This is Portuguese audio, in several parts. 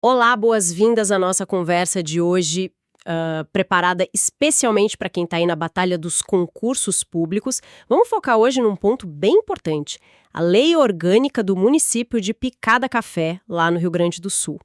Olá, boas-vindas à nossa conversa de hoje, preparada especialmente para quem está aí na batalha dos concursos públicos. Vamos focar hoje num ponto bem importante: a lei orgânica do município de Picada Café, lá no Rio Grande do Sul.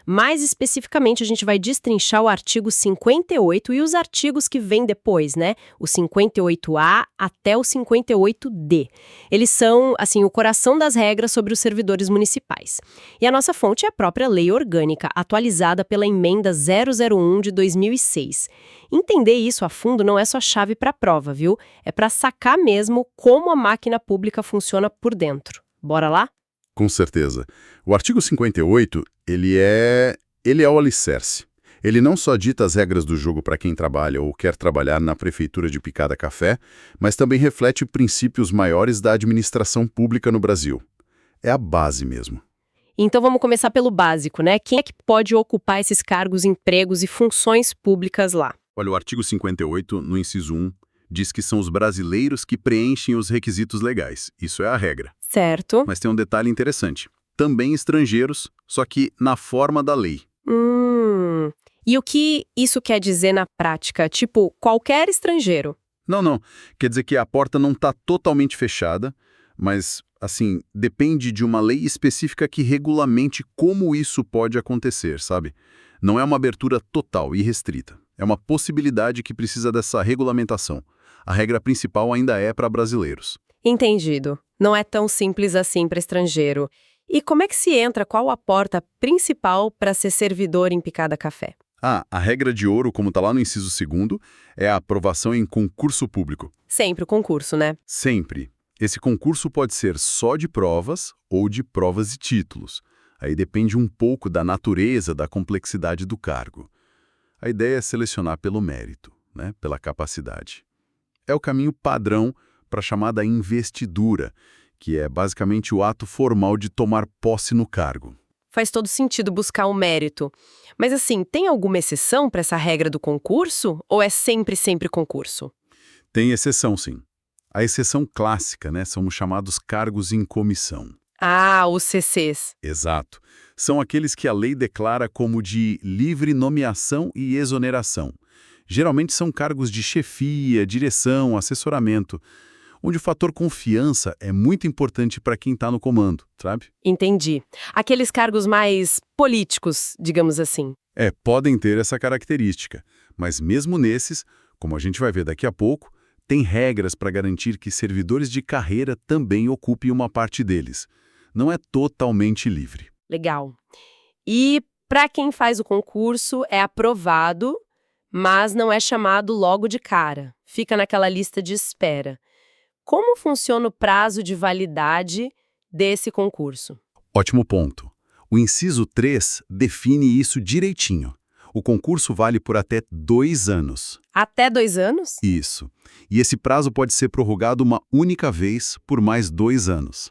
Mais especificamente, a gente vai destrinchar o artigo 58 e os artigos que vêm depois, né? O 58A até o 58D. Eles são, assim, o coração das regras sobre os servidores municipais. E a nossa fonte é a própria Lei Orgânica, atualizada pela Emenda 001 de 2006. Entender isso a fundo não é só chave para a prova, viu? É para sacar mesmo como a máquina pública funciona por dentro. Bora lá? Com certeza. O artigo 58, ele é o alicerce. Ele não só dita as regras do jogo para quem trabalha ou quer trabalhar na Prefeitura de Picada Café, mas também reflete princípios maiores da administração pública no Brasil. É a base mesmo. Então vamos começar pelo básico, né? Quem é que pode ocupar esses cargos, empregos e funções públicas lá? Olha, o artigo 58, no inciso 1, diz que são os brasileiros que preenchem os requisitos legais. Isso é a regra. Certo. Mas tem um detalhe interessante. Também estrangeiros, só que na forma da lei. E o que isso quer dizer na prática? Tipo, qualquer estrangeiro? Não. Quer dizer que a porta não está totalmente fechada, mas, assim, depende de uma lei específica que regulamente como isso pode acontecer, sabe? Não é uma abertura total e restrita. É uma possibilidade que precisa dessa regulamentação. A regra principal ainda é para brasileiros. Entendido. Não é tão simples assim para estrangeiro. E como é que se entra? Qual a porta principal para ser servidor em Picada Café? A regra de ouro, como está lá no inciso 2º, é a aprovação em concurso público. Sempre o concurso, né? Sempre. Esse concurso pode ser só de provas ou de provas e títulos. Aí depende um pouco da natureza, da complexidade do cargo. A ideia é selecionar pelo mérito, né? Pela capacidade. É o caminho padrão para a chamada investidura, que é basicamente o ato formal de tomar posse no cargo. Faz todo sentido buscar o mérito. Mas assim, tem alguma exceção para essa regra do concurso? Ou é sempre concurso? Tem exceção, sim. A exceção clássica, né, são os chamados cargos em comissão. Ah, os CCs. Exato. São aqueles que a lei declara como de livre nomeação e exoneração. Geralmente são cargos de chefia, direção, assessoramento, onde o fator confiança é muito importante para quem está no comando, sabe? Entendi. Aqueles cargos mais políticos, digamos assim. Podem ter essa característica, mas mesmo nesses, como a gente vai ver daqui a pouco, tem regras para garantir que servidores de carreira também ocupem uma parte deles. Não é totalmente livre. Legal. E para quem faz o concurso é aprovado, mas não é chamado logo de cara. Fica naquela lista de espera. Como funciona o prazo de validade desse concurso? Ótimo ponto. O inciso 3 define isso direitinho. O concurso vale por até 2 anos. Até 2 anos? Isso. E esse prazo pode ser prorrogado uma única vez por mais 2 anos.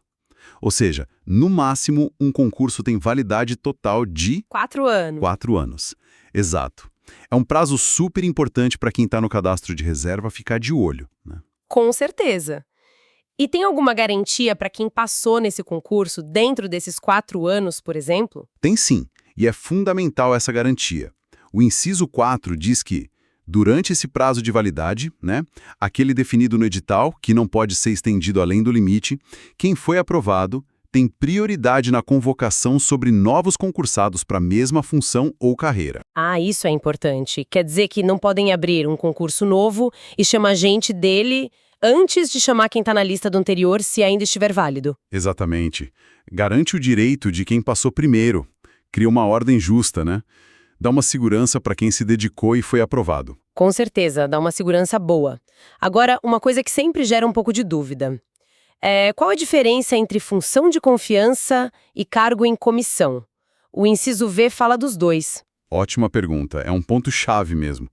Ou seja, no máximo, um concurso tem validade total de 4 anos. 4 anos. Exato. É um prazo super importante para quem está no cadastro de reserva ficar de olho, né? Com certeza. E tem alguma garantia para quem passou nesse concurso dentro desses 4 anos, por exemplo? Tem sim, e é fundamental essa garantia. O inciso 4 diz que, durante esse prazo de validade, né, aquele definido no edital, que não pode ser estendido além do limite, quem foi aprovado tem prioridade na convocação sobre novos concursados para a mesma função ou carreira. Ah, isso é importante. Quer dizer que não podem abrir um concurso novo e chamar gente dele antes de chamar quem está na lista do anterior, se ainda estiver válido. Exatamente. Garante o direito de quem passou primeiro. Cria uma ordem justa, né? Dá uma segurança para quem se dedicou e foi aprovado. Com certeza, dá uma segurança boa. Agora, uma coisa que sempre gera um pouco de dúvida. Qual a diferença entre função de confiança e cargo em comissão? O inciso V fala dos dois. Ótima pergunta. É um ponto-chave mesmo.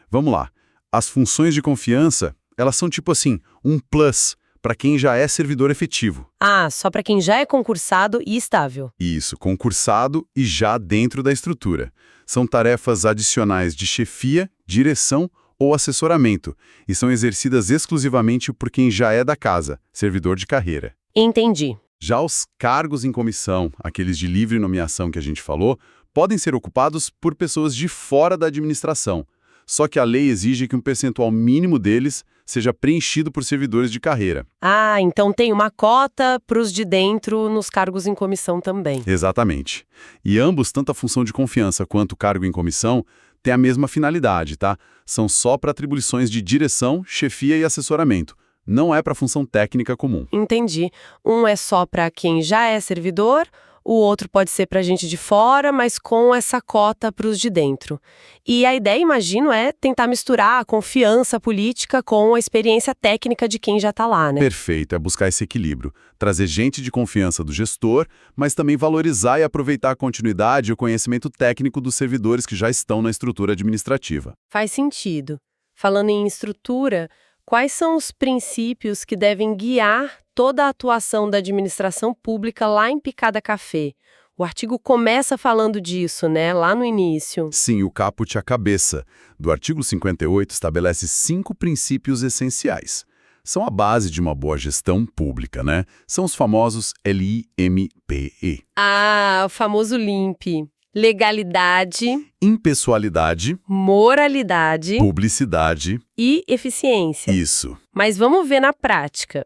Vamos lá. As funções de confiança, elas são tipo assim, um plus para quem já é servidor efetivo. Ah, só para quem já é concursado e estável. Isso, concursado e já dentro da estrutura. São tarefas adicionais de chefia, direção ou assessoramento, e são exercidas exclusivamente por quem já é da casa, servidor de carreira. Entendi. Já os cargos em comissão, aqueles de livre nomeação que a gente falou, podem ser ocupados por pessoas de fora da administração. Só que a lei exige que um percentual mínimo deles seja preenchido por servidores de carreira. Ah, então tem uma cota para os de dentro nos cargos em comissão também. Exatamente. E ambos, tanto a função de confiança quanto o cargo em comissão, têm a mesma finalidade, tá? São só para atribuições de direção, chefia e assessoramento. Não é para função técnica comum. Entendi. Um é só para quem já é servidor, o outro pode ser para gente de fora, mas com essa cota para os de dentro. E a ideia, imagino, é tentar misturar a confiança política com a experiência técnica de quem já está lá, né? Perfeito, é buscar esse equilíbrio. Trazer gente de confiança do gestor, mas também valorizar e aproveitar a continuidade e o conhecimento técnico dos servidores que já estão na estrutura administrativa. Faz sentido. Falando em estrutura, quais são os princípios que devem guiar toda a atuação da administração pública lá em Picada Café? O artigo começa falando disso, né, lá no início. Sim, o caput à cabeça do artigo 58 estabelece 5 princípios essenciais. São a base de uma boa gestão pública, né? São os famosos LIMPE. Ah, o famoso LIMP. Legalidade, Impessoalidade, moralidade publicidade. e eficiência. Isso. Mas vamos ver na prática.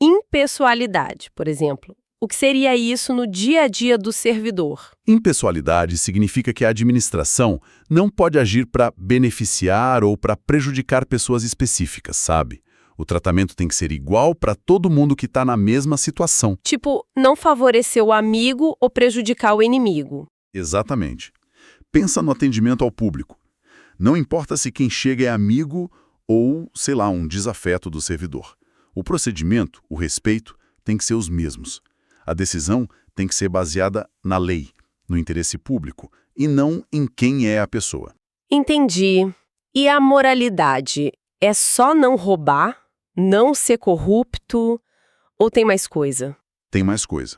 Impessoalidade, por exemplo. O que seria isso no dia a dia do servidor? Impessoalidade significa que a administração não pode agir para beneficiar ou para prejudicar pessoas específicas, sabe? O tratamento tem que ser igual para todo mundo que está na mesma situação. Tipo, não favorecer o amigo ou prejudicar o inimigo. Exatamente. Pensa no atendimento ao público. Não importa se quem chega é amigo ou, sei lá, um desafeto do servidor. O procedimento, o respeito, tem que ser os mesmos. A decisão tem que ser baseada na lei, no interesse público, e não em quem é a pessoa. Entendi. E a moralidade? É só não roubar? Não ser corrupto? Ou tem mais coisa? Tem mais coisa.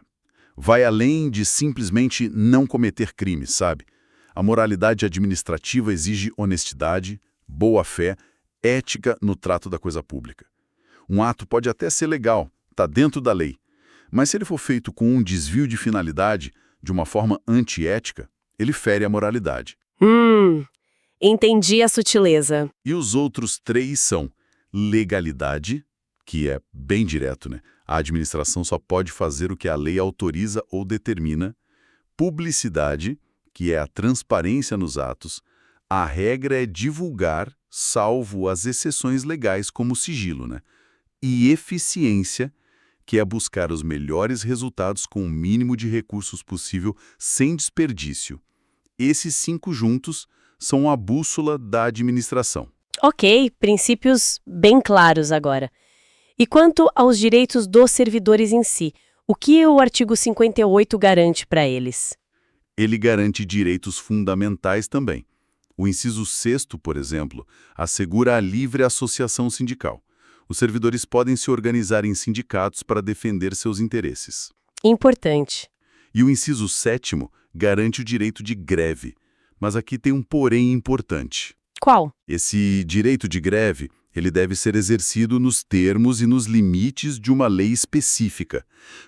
Vai além de simplesmente não cometer crimes, sabe? A moralidade administrativa exige honestidade, boa-fé, ética no trato da coisa pública. Um ato pode até ser legal, está dentro da lei, mas se ele for feito com um desvio de finalidade, de uma forma antiética, ele fere a moralidade. Entendi a sutileza. E os outros 3 são legalidade, que é bem direto, né? A administração só pode fazer o que a lei autoriza ou determina. Publicidade, que é a transparência nos atos. A regra é divulgar, salvo as exceções legais como sigilo, né? E eficiência, que é buscar os melhores resultados com o mínimo de recursos possível, sem desperdício. Esses 5 juntos são a bússola da administração. Ok, princípios bem claros agora. E quanto aos direitos dos servidores em si, o que o artigo 58 garante para eles? Ele garante direitos fundamentais também. O inciso 6º, por exemplo, assegura a livre associação sindical. Os servidores podem se organizar em sindicatos para defender seus interesses. Importante. E o inciso 7º garante o direito de greve. Mas aqui tem um porém importante. Qual? Esse direito de greve, ele deve ser exercido nos termos e nos limites de uma lei específica,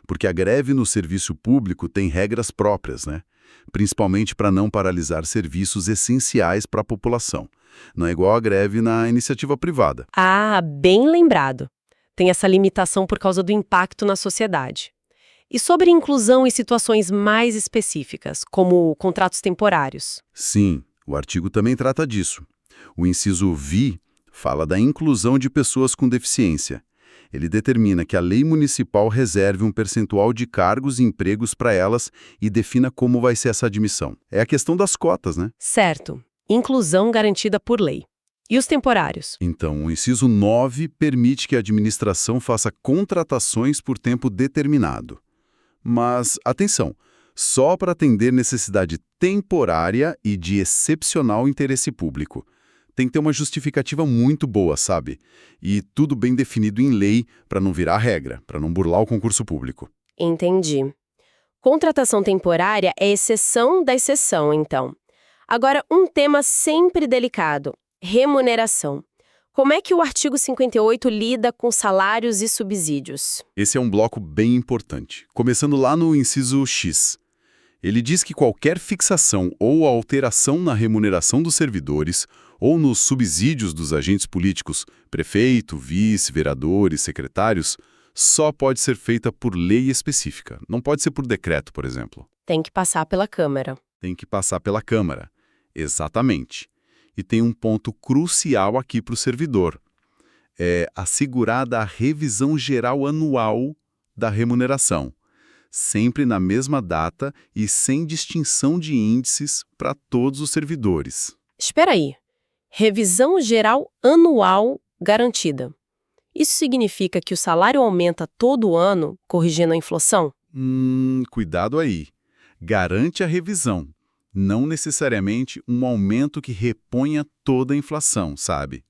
porque a greve no serviço público tem regras próprias, né? Principalmente para não paralisar serviços essenciais para a população. Não é igual a greve na iniciativa privada. Ah, bem lembrado. Tem essa limitação por causa do impacto na sociedade. E sobre inclusão em situações mais específicas, como contratos temporários? Sim, o artigo também trata disso. O inciso VI fala da inclusão de pessoas com deficiência. Ele determina que a lei municipal reserve um percentual de cargos e empregos para elas e defina como vai ser essa admissão. É a questão das cotas, né? Certo. Inclusão garantida por lei. E os temporários? Então, o inciso 9 permite que a administração faça contratações por tempo determinado. Mas, atenção, só para atender necessidade temporária e de excepcional interesse público. Tem que ter uma justificativa muito boa, sabe? E tudo bem definido em lei para não virar regra, para não burlar o concurso público. Entendi. Contratação temporária é exceção da exceção, então. Agora, um tema sempre delicado: remuneração. Como é que o artigo 58 lida com salários e subsídios? Esse é um bloco bem importante, começando lá no inciso X. Ele diz que qualquer fixação ou alteração na remuneração dos servidores ou nos subsídios dos agentes políticos, prefeito, vice, vereadores, secretários, só pode ser feita por lei específica. Não pode ser por decreto, por exemplo. Tem que passar pela Câmara. Tem que passar pela Câmara. Exatamente. E tem um ponto crucial aqui para o servidor. É assegurada a revisão geral anual da remuneração, sempre na mesma data e sem distinção de índices para todos os servidores. Espera aí. Revisão geral anual garantida. Isso significa que o salário aumenta todo ano, corrigindo a inflação? Cuidado aí. Garante a revisão, não necessariamente um aumento que reponha toda a inflação, sabe?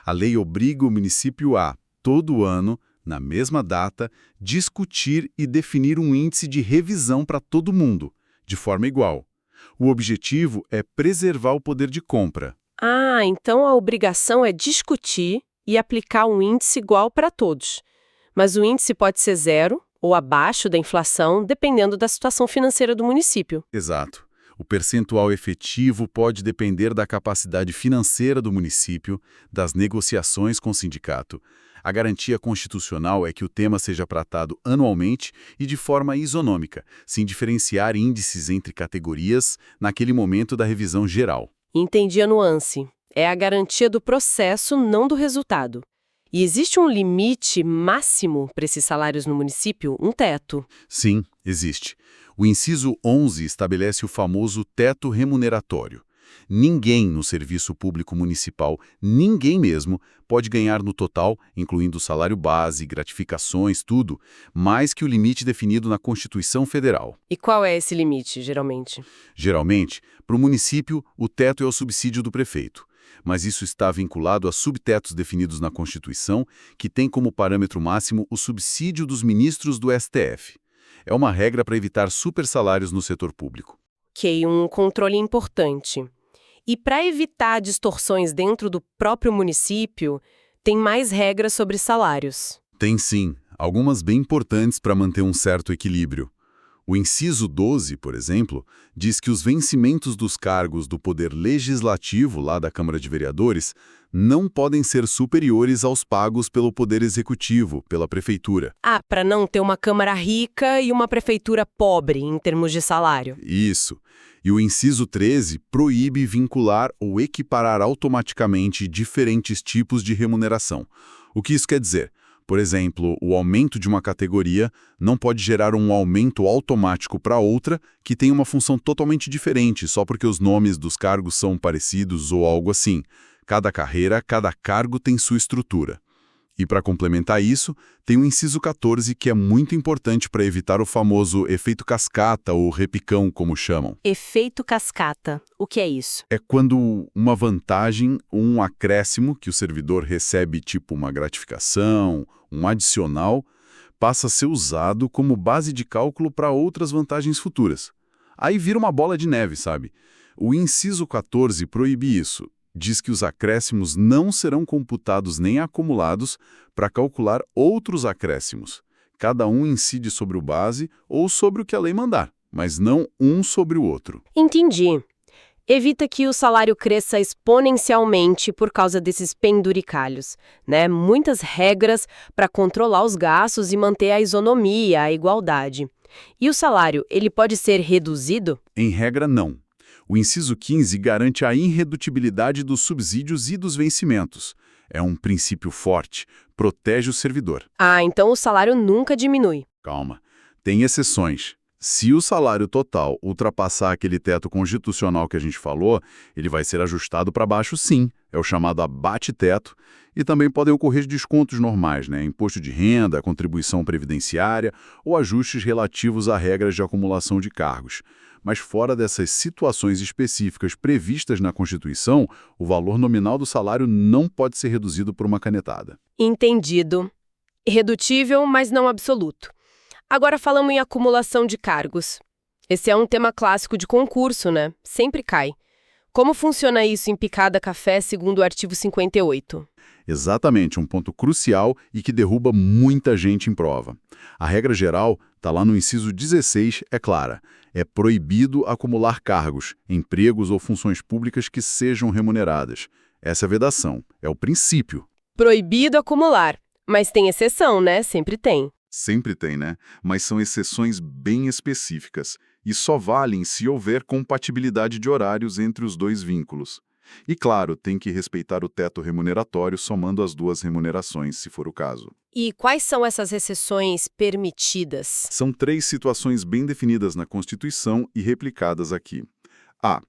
A lei obriga o município a, todo ano, na mesma data, discutir e definir um índice de revisão para todo mundo, de forma igual. O objetivo é preservar o poder de compra. Ah, então a obrigação é discutir e aplicar um índice igual para todos. Mas o índice pode ser zero ou abaixo da inflação, dependendo da situação financeira do município. Exato. O percentual efetivo pode depender da capacidade financeira do município, das negociações com o sindicato. A garantia constitucional é que o tema seja tratado anualmente e de forma isonômica, sem diferenciar índices entre categorias naquele momento da revisão geral. Entendi a nuance. É a garantia do processo, não do resultado. E existe um limite máximo para esses salários no município? Um teto? Sim, existe. O inciso 11 estabelece o famoso teto remuneratório. Ninguém no serviço público municipal, ninguém mesmo, pode ganhar no total, incluindo salário base, gratificações, tudo, mais que o limite definido na Constituição Federal. E qual é esse limite, geralmente? Geralmente, para o município, o teto é o subsídio do prefeito. Mas isso está vinculado a subtetos definidos na Constituição, que tem como parâmetro máximo o subsídio dos ministros do STF. É uma regra para evitar supersalários no setor público. Ok, um controle importante. E para evitar distorções dentro do próprio município, tem mais regras sobre salários. Tem sim, algumas bem importantes para manter um certo equilíbrio. O inciso 12, por exemplo, diz que os vencimentos dos cargos do Poder Legislativo, lá da Câmara de Vereadores, não podem ser superiores aos pagos pelo Poder Executivo, pela Prefeitura. Ah, para não ter uma Câmara rica e uma Prefeitura pobre em termos de salário. Isso. E o inciso 13 proíbe vincular ou equiparar automaticamente diferentes tipos de remuneração. O que isso quer dizer? Por exemplo, o aumento de uma categoria não pode gerar um aumento automático para outra que tem uma função totalmente diferente, só porque os nomes dos cargos são parecidos ou algo assim. Cada carreira, cada cargo tem sua estrutura. E para complementar isso, tem o inciso 14, que é muito importante para evitar o famoso efeito cascata ou repicão, como chamam. Efeito cascata. O que é isso? É quando uma vantagem, um acréscimo que o servidor recebe, tipo uma gratificação, um adicional, passa a ser usado como base de cálculo para outras vantagens futuras. Aí vira uma bola de neve, sabe? O inciso 14 proíbe isso. Diz que os acréscimos não serão computados nem acumulados para calcular outros acréscimos. Cada um incide sobre o base ou sobre o que a lei mandar, mas não um sobre o outro. Entendi. Evita que o salário cresça exponencialmente por causa desses penduricalhos, né? Muitas regras para controlar os gastos e manter a isonomia, a igualdade. E o salário, ele pode ser reduzido? Em regra, não. O inciso 15 garante a irredutibilidade dos subsídios e dos vencimentos. É um princípio forte, protege o servidor. Ah, então o salário nunca diminui. Calma, tem exceções. Se o salário total ultrapassar aquele teto constitucional que a gente falou, ele vai ser ajustado para baixo sim. É o chamado abate-teto. E também podem ocorrer descontos normais, né? Imposto de renda, contribuição previdenciária ou ajustes relativos a regras de acumulação de cargos. Mas fora dessas situações específicas previstas na Constituição, o valor nominal do salário não pode ser reduzido por uma canetada. Entendido. Irredutível, mas não absoluto. Agora falamos em acumulação de cargos. Esse é um tema clássico de concurso, né? Sempre cai. Como funciona isso em Picada Café, segundo o artigo 58? Exatamente, um ponto crucial e que derruba muita gente em prova. A regra geral, está lá no inciso 16, é clara. É proibido acumular cargos, empregos ou funções públicas que sejam remuneradas. Essa é a vedação, é o princípio. Proibido acumular. Mas tem exceção, né? Sempre tem. Sempre tem, né? Mas são exceções bem específicas e só valem se houver compatibilidade de horários entre os dois vínculos. E, claro, tem que respeitar o teto remuneratório somando as duas remunerações, se for o caso. E quais são essas exceções permitidas? São 3 situações bem definidas na Constituição e replicadas aqui. A.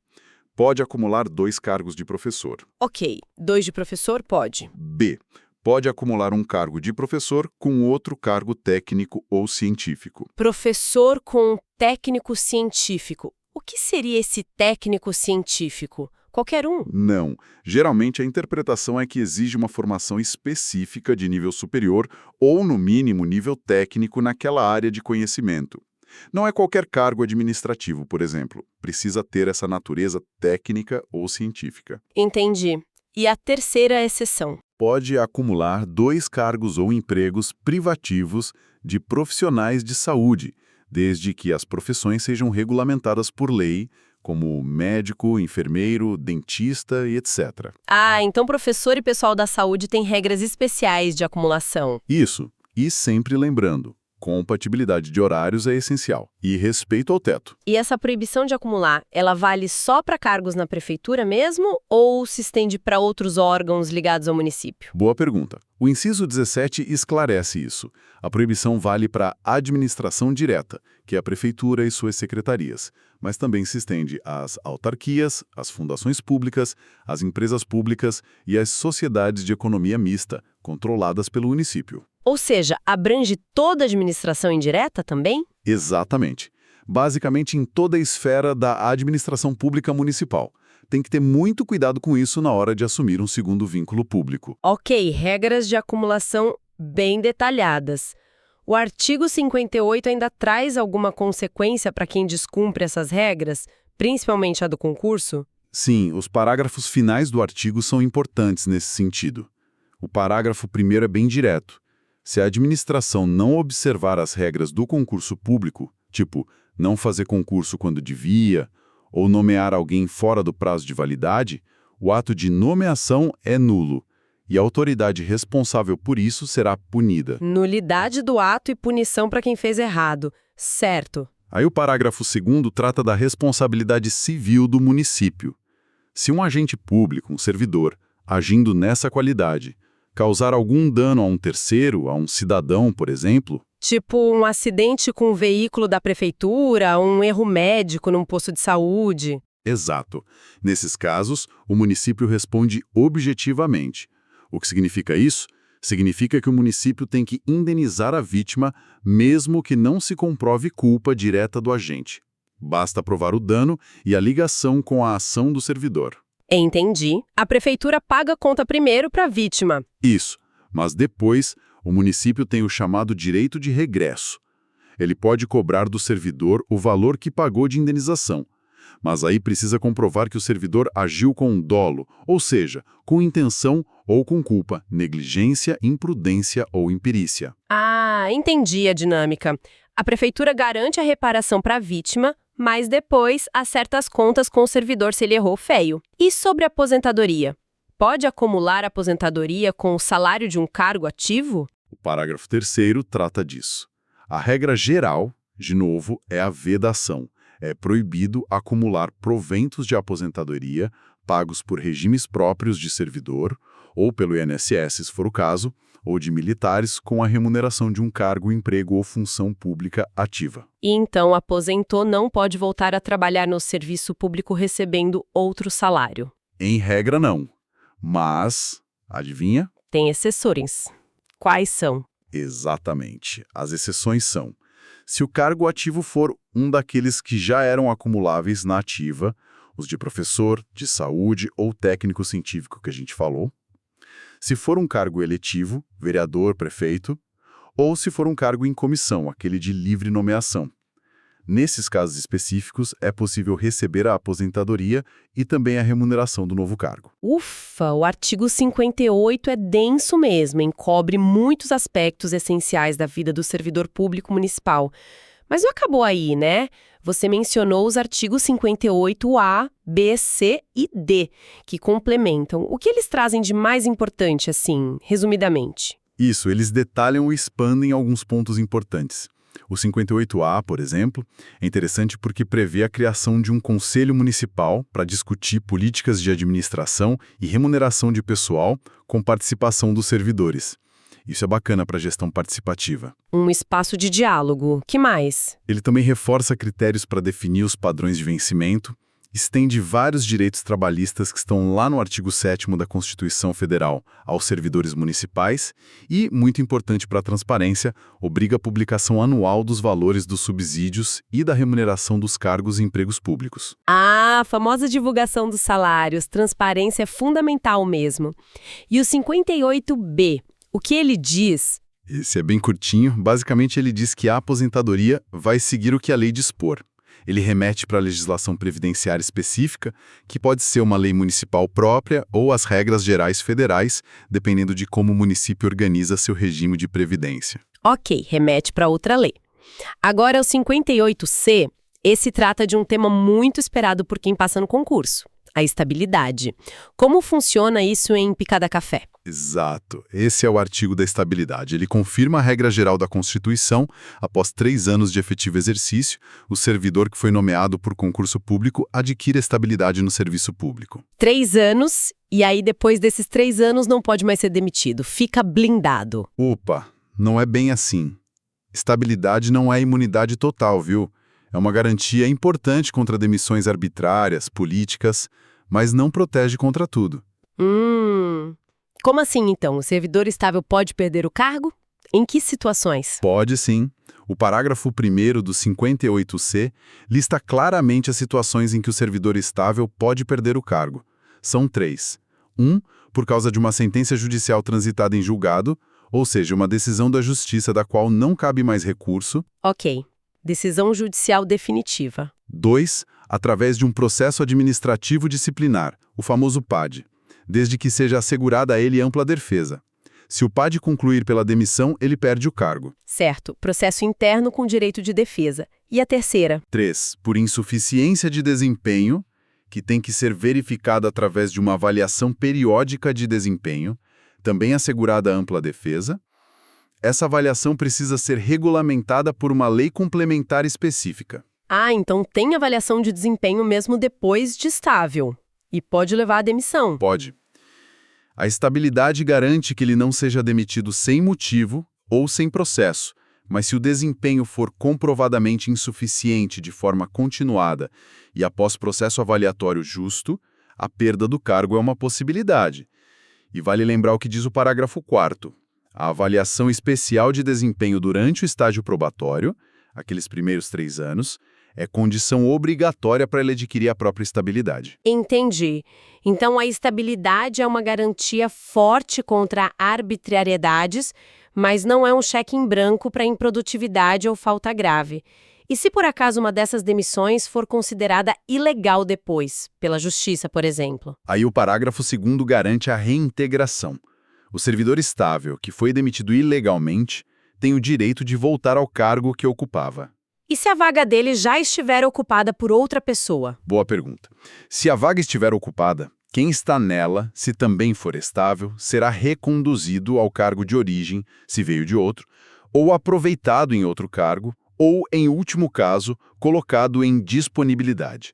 Pode acumular 2 cargos de professor. Ok, 2 de professor pode. B. Pode acumular um cargo de professor com outro cargo técnico ou científico. Professor com técnico científico. O que seria esse técnico científico? Qualquer um? Não. Geralmente a interpretação é que exige uma formação específica de nível superior ou, no mínimo, nível técnico naquela área de conhecimento. Não é qualquer cargo administrativo, por exemplo. Precisa ter essa natureza técnica ou científica. Entendi. E a terceira exceção? Pode acumular 2 cargos ou empregos privativos de profissionais de saúde, desde que as profissões sejam regulamentadas por lei, como médico, enfermeiro, dentista e etc. Ah, então professor e pessoal da saúde têm regras especiais de acumulação. Isso. E sempre lembrando, compatibilidade de horários é essencial. E respeito ao teto. E essa proibição de acumular, ela vale só para cargos na prefeitura mesmo ou se estende para outros órgãos ligados ao município? Boa pergunta. O inciso 17 esclarece isso. A proibição vale para a administração direta, que é a prefeitura e suas secretarias, mas também se estende às autarquias, às fundações públicas, às empresas públicas e às sociedades de economia mista, controladas pelo município. Ou seja, abrange toda a administração indireta também? Exatamente. Basicamente em toda a esfera da administração pública municipal. Tem que ter muito cuidado com isso na hora de assumir um segundo vínculo público. Ok, regras de acumulação bem detalhadas. O artigo 58 ainda traz alguma consequência para quem descumpre essas regras, principalmente a do concurso? Sim, os parágrafos finais do artigo são importantes nesse sentido. O parágrafo primeiro é bem direto. Se a administração não observar as regras do concurso público, tipo, não fazer concurso quando devia, ou nomear alguém fora do prazo de validade, o ato de nomeação é nulo, e a autoridade responsável por isso será punida. Nulidade do ato e punição para quem fez errado. Certo. Aí o parágrafo 2º trata da responsabilidade civil do município. Se um agente público, um servidor, agindo nessa qualidade, causar algum dano a um terceiro, a um cidadão, por exemplo... Tipo um acidente com um veículo da prefeitura, um erro médico num posto de saúde. Exato. Nesses casos, o município responde objetivamente. O que significa isso? Significa que o município tem que indenizar a vítima, mesmo que não se comprove culpa direta do agente. Basta provar o dano e a ligação com a ação do servidor. Entendi. A prefeitura paga a conta primeiro para a vítima. Isso, mas depois o município tem o chamado direito de regresso. Ele pode cobrar do servidor o valor que pagou de indenização, mas aí precisa comprovar que o servidor agiu com dolo, ou seja, com intenção ou com culpa, negligência, imprudência ou imperícia. Ah, entendi a dinâmica. A prefeitura garante a reparação para a vítima, mas depois acerta as contas com o servidor se ele errou feio. E sobre a aposentadoria? Pode acumular aposentadoria com o salário de um cargo ativo? O parágrafo 3º trata disso. A regra geral, de novo, é a vedação. É proibido acumular proventos de aposentadoria pagos por regimes próprios de servidor, ou pelo INSS, se for o caso, ou de militares com a remuneração de um cargo, emprego ou função pública ativa. E então, aposentou não pode voltar a trabalhar no serviço público recebendo outro salário. Em regra, não. Mas, adivinha? Tem exceções. Quais são? Exatamente. As exceções são: se o cargo ativo for um daqueles que já eram acumuláveis na ativa, os de professor, de saúde ou técnico científico que a gente falou; se for um cargo eletivo, vereador, prefeito; ou se for um cargo em comissão, aquele de livre nomeação. Nesses casos específicos, é possível receber a aposentadoria e também a remuneração do novo cargo. Ufa, o artigo 58 é denso mesmo, encobre muitos aspectos essenciais da vida do servidor público municipal. Mas não acabou aí, né? Você mencionou os artigos 58A, B, C e D, que complementam. O que eles trazem de mais importante, assim, resumidamente? Isso, eles detalham e expandem alguns pontos importantes. O 58A, por exemplo, é interessante porque prevê a criação de um conselho municipal para discutir políticas de administração e remuneração de pessoal com participação dos servidores. Isso é bacana para a gestão participativa. Um espaço de diálogo. Que mais? Ele também reforça critérios para definir os padrões de vencimento, estende vários direitos trabalhistas que estão lá no artigo 7º da Constituição Federal aos servidores municipais e, muito importante para a transparência, obriga a publicação anual dos valores dos subsídios e da remuneração dos cargos e empregos públicos. Ah, a famosa divulgação dos salários. Transparência é fundamental mesmo. E o 58B, o que ele diz? Esse é bem curtinho. Basicamente, ele diz que a aposentadoria vai seguir o que a lei dispor. Ele remete para a legislação previdenciária específica, que pode ser uma lei municipal própria ou as regras gerais federais, dependendo de como o município organiza seu regime de previdência. Ok, remete para outra lei. Agora, o 58C, esse trata de um tema muito esperado por quem passa no concurso, a estabilidade. Como funciona isso em Picada Café? Exato. Esse é o artigo da estabilidade. Ele confirma a regra geral da Constituição. Após 3 anos de efetivo exercício, o servidor que foi nomeado por concurso público adquire estabilidade no serviço público. 3 anos, e aí depois desses 3 anos não pode mais ser demitido. Fica blindado. Opa, não é bem assim. Estabilidade não é imunidade total, viu? É uma garantia importante contra demissões arbitrárias, políticas, mas não protege contra tudo. Como assim, então? O servidor estável pode perder o cargo? Em que situações? Pode sim. O parágrafo 1º do 58C lista claramente as situações em que o servidor estável pode perder o cargo. São 3. 1. Por causa de uma sentença judicial transitada em julgado, ou seja, uma decisão da justiça da qual não cabe mais recurso. Ok. Decisão judicial definitiva. 2. Através de um processo administrativo disciplinar, o famoso PAD, desde que seja assegurada a ele ampla defesa. Se o PAD concluir pela demissão, ele perde o cargo. Certo. Processo interno com direito de defesa. E a terceira? 3. Por insuficiência de desempenho, que tem que ser verificada através de uma avaliação periódica de desempenho, também assegurada ampla defesa. Essa avaliação precisa ser regulamentada por uma lei complementar específica. Ah, então tem avaliação de desempenho mesmo depois de estável. E pode levar à demissão. Pode. A estabilidade garante que ele não seja demitido sem motivo ou sem processo, mas se o desempenho for comprovadamente insuficiente de forma continuada e após processo avaliatório justo, a perda do cargo é uma possibilidade. E vale lembrar o que diz o parágrafo 4º. A avaliação especial de desempenho durante o estágio probatório, aqueles primeiros 3 anos, é condição obrigatória para ele adquirir a própria estabilidade. Entendi. Então a estabilidade é uma garantia forte contra arbitrariedades, mas não é um cheque em branco para improdutividade ou falta grave. E se por acaso uma dessas demissões for considerada ilegal depois, pela justiça, por exemplo? Aí o parágrafo 2º garante a reintegração. O servidor estável, que foi demitido ilegalmente, tem o direito de voltar ao cargo que ocupava. E se a vaga dele já estiver ocupada por outra pessoa? Boa pergunta. Se a vaga estiver ocupada, quem está nela, se também for estável, será reconduzido ao cargo de origem, se veio de outro, ou aproveitado em outro cargo, ou, em último caso, colocado em disponibilidade.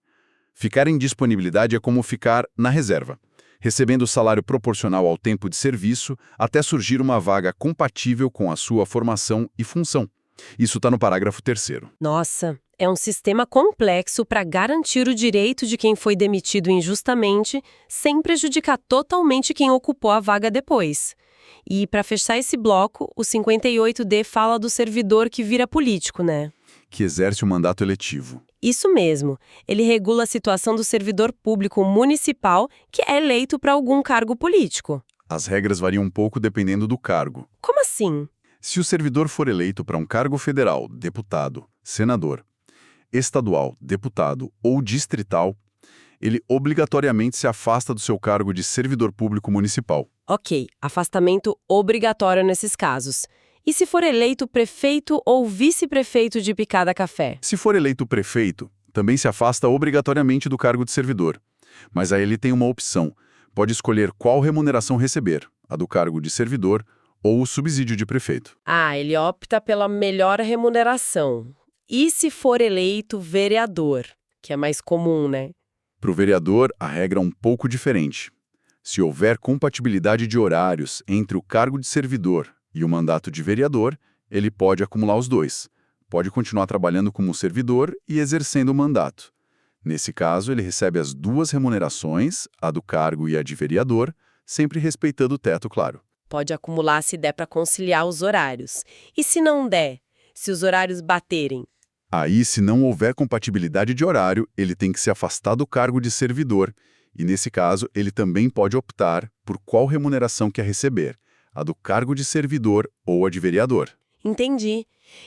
Ficar em disponibilidade é como ficar na reserva, recebendo salário proporcional ao tempo de serviço até surgir uma vaga compatível com a sua formação e função. Isso está no parágrafo 3º. Nossa, é um sistema complexo para garantir o direito de quem foi demitido injustamente, sem prejudicar totalmente quem ocupou a vaga depois. E, para fechar esse bloco, o 58D fala do servidor que vira político, né? Que exerce o mandato eletivo. Isso mesmo. Ele regula a situação do servidor público municipal que é eleito para algum cargo político. As regras variam um pouco dependendo do cargo. Como assim? Se o servidor for eleito para um cargo federal, deputado, senador, estadual, deputado ou distrital, ele obrigatoriamente se afasta do seu cargo de servidor público municipal. Ok, afastamento obrigatório nesses casos. E se for eleito prefeito ou vice-prefeito de Picada Café? Se for eleito prefeito, também se afasta obrigatoriamente do cargo de servidor. Mas aí ele tem uma opção. Pode escolher qual remuneração receber, a do cargo de servidor ou o subsídio de prefeito. Ah, ele opta pela melhor remuneração. E se for eleito vereador, que é mais comum, né? Para o vereador, a regra é um pouco diferente. Se houver compatibilidade de horários entre o cargo de servidor e o mandato de vereador, ele pode acumular os dois. Pode continuar trabalhando como servidor e exercendo o mandato. Nesse caso, ele recebe as duas remunerações, a do cargo e a de vereador, sempre respeitando o teto, claro. Pode acumular se der para conciliar os horários. E se não der? Se os horários baterem? Aí, se não houver compatibilidade de horário, ele tem que se afastar do cargo de servidor. E, nesse caso, ele também pode optar por qual remuneração quer receber, a do cargo de servidor ou a de vereador. Entendi.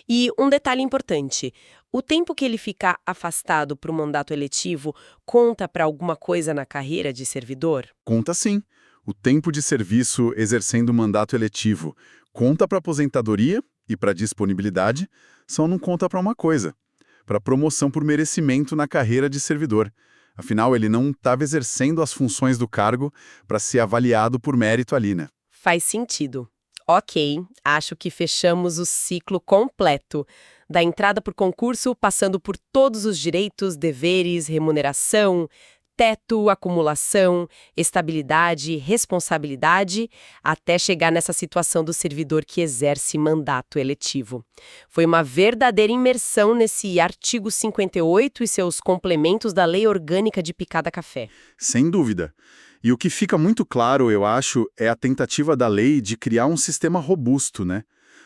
E um detalhe importante, o tempo que ele ficar afastado para o mandato eletivo conta para alguma coisa na carreira de servidor? Conta sim. O tempo de serviço exercendo o mandato eletivo conta para aposentadoria e para disponibilidade, só não conta para uma coisa, para promoção por merecimento na carreira de servidor. Afinal, ele não estava exercendo as funções do cargo para ser avaliado por mérito ali, né? Faz sentido. Ok, acho que fechamos o ciclo completo. Da entrada por concurso, passando por todos os direitos, deveres, remuneração, teto, acumulação, estabilidade, responsabilidade, até chegar nessa situação do servidor que exerce mandato eletivo. Foi uma verdadeira imersão nesse artigo 58 e seus complementos da Lei Orgânica de Picada Café. Sem dúvida. E o que fica muito claro, eu acho, é a tentativa da lei de criar um sistema robusto, né?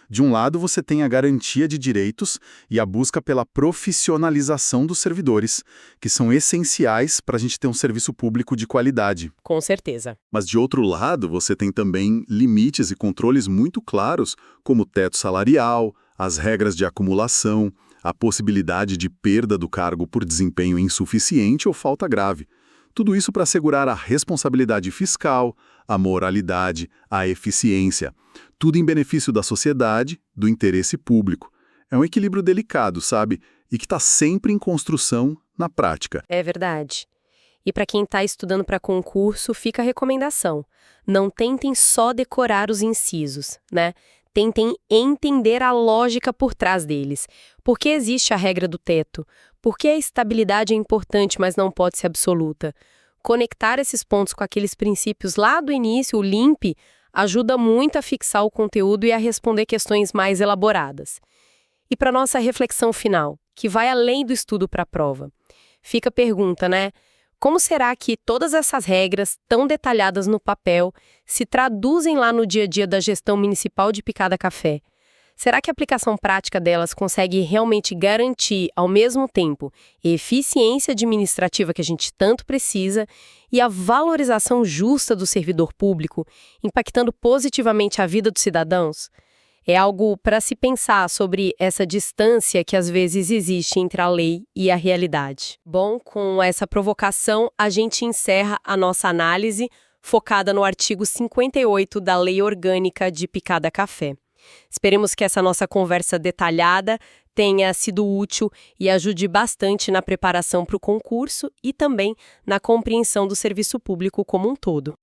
De um lado, você tem a garantia de direitos e a busca pela profissionalização dos servidores, que são essenciais para a gente ter um serviço público de qualidade. Com certeza. Mas, de outro lado, você tem também limites e controles muito claros, como o teto salarial, as regras de acumulação, a possibilidade de perda do cargo por desempenho insuficiente ou falta grave. Tudo isso para assegurar a responsabilidade fiscal, a moralidade, a eficiência. Tudo em benefício da sociedade, do interesse público. É um equilíbrio delicado, sabe? E que está sempre em construção na prática. É verdade. E para quem está estudando para concurso, fica a recomendação. Não tentem só decorar os incisos, né? Tentem entender a lógica por trás deles. Por que existe a regra do teto? Por que a estabilidade é importante, mas não pode ser absoluta? Conectar esses pontos com aqueles princípios lá do início, o LIMP, ajuda muito a fixar o conteúdo e a responder questões mais elaboradas. E para nossa reflexão final, que vai além do estudo para a prova, fica a pergunta, né? Como será que todas essas regras, tão detalhadas no papel, se traduzem lá no dia a dia da gestão municipal de Picada Café? Será que a aplicação prática delas consegue realmente garantir, ao mesmo tempo, a eficiência administrativa que a gente tanto precisa e a valorização justa do servidor público, impactando positivamente a vida dos cidadãos? É algo para se pensar sobre essa distância que às vezes existe entre a lei e a realidade. Bom, com essa provocação, a gente encerra a nossa análise focada no artigo 58 da Lei Orgânica de Picada Café. Esperemos que essa nossa conversa detalhada tenha sido útil e ajude bastante na preparação para o concurso e também na compreensão do serviço público como um todo.